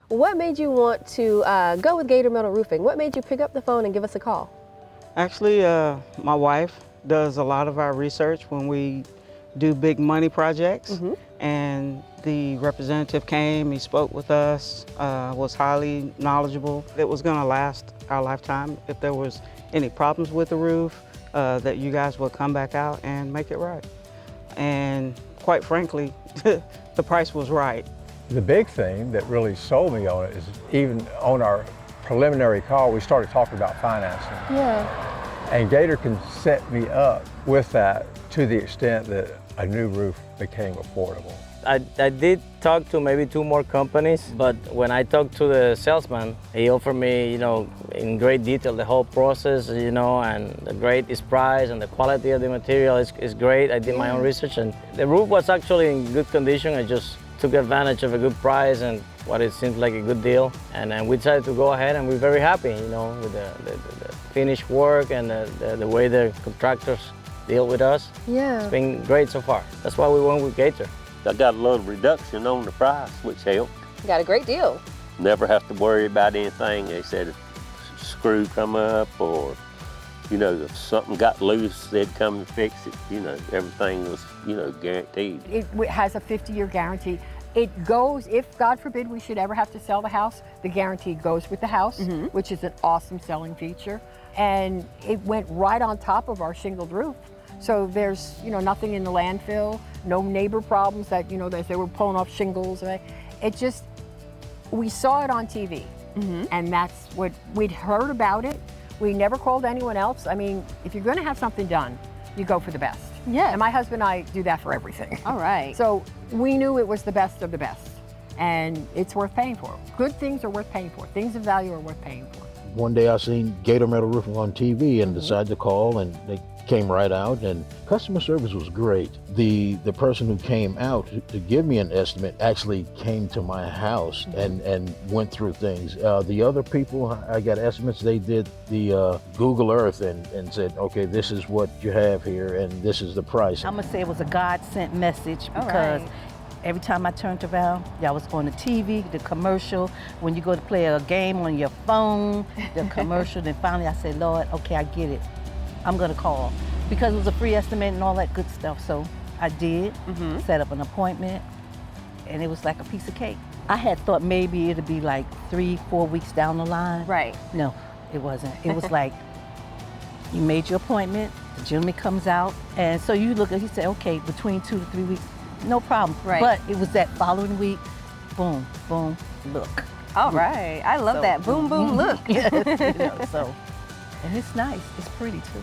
What made you want to go with Gator Metal Roofing? What made you pick up the phone and give us a call? Actually, my wife does a lot of our research when we do big money projects. And the representative came, he spoke with us, was highly knowledgeable. It was gonna last our lifetime. If there was any problems with the roof, that you guys would come back out and make it right. And quite frankly, the price was right. The big thing that really sold me on it is even on our preliminary call, we started talking about financing. Yeah. And Gator can set me up with that to the extent that a new roof became affordable. I did talk to maybe 2 more companies, but when I talked to the salesman, he offered me, in great detail the whole process, and the greatest price and the quality of the material is great. I did my own research, and the roof was actually in good condition. I just took advantage of a good price and what it seemed like a good deal, and we decided to go ahead, and we're very happy, with the finished work and the way the contractors deal with us. Yeah. It's been great so far. That's why we went with Gator. I got a little reduction on the price, which helped. Got a great deal. Never have to worry about anything. They said if a screw come up or, if something got loose, they'd come and fix it. Everything was, guaranteed. It has a 50-year guarantee. It goes, if God forbid we should ever have to sell the house, the guarantee goes with the house, which is an awesome selling feature. And it went right on top of our shingled roof. So there's, nothing in the landfill, no neighbor problems that, they were pulling off shingles. We saw it on TV, and that's what we'd heard about it. We never called anyone else. I mean, if you're gonna have something done, you go for the best. Yeah. And my husband and I do that for everything. All right. So we knew it was the best of the best, and it's worth paying for. Good things are worth paying for. Things of value are worth paying for. One day I seen Gator Metal Roofing on TV and decided to call, and they came right out, and customer service was great. The person who came out to give me an estimate actually came to my house and went through things. The other people I got estimates, they did the Google Earth and said, okay, this is what you have here and this is the price. I'm gonna say it was a God-sent message because every time I turned around, y'all was on the TV, the commercial, when you go to play a game on your phone, the commercial, then finally I said, Lord, okay, I get it. I'm gonna call. Because it was a free estimate and all that good stuff, so I did, set up an appointment, and it was like a piece of cake. I had thought maybe it'd be like 3-4 weeks down the line. Right. No, it wasn't. It was like, you made your appointment, the gentleman comes out, and so you look at, he said, okay, between 2 to 3 weeks, no problem. Right. But it was that following week, boom, boom, look. All right. I love that. Boom, boom, look. Yes, and it's nice. It's pretty too.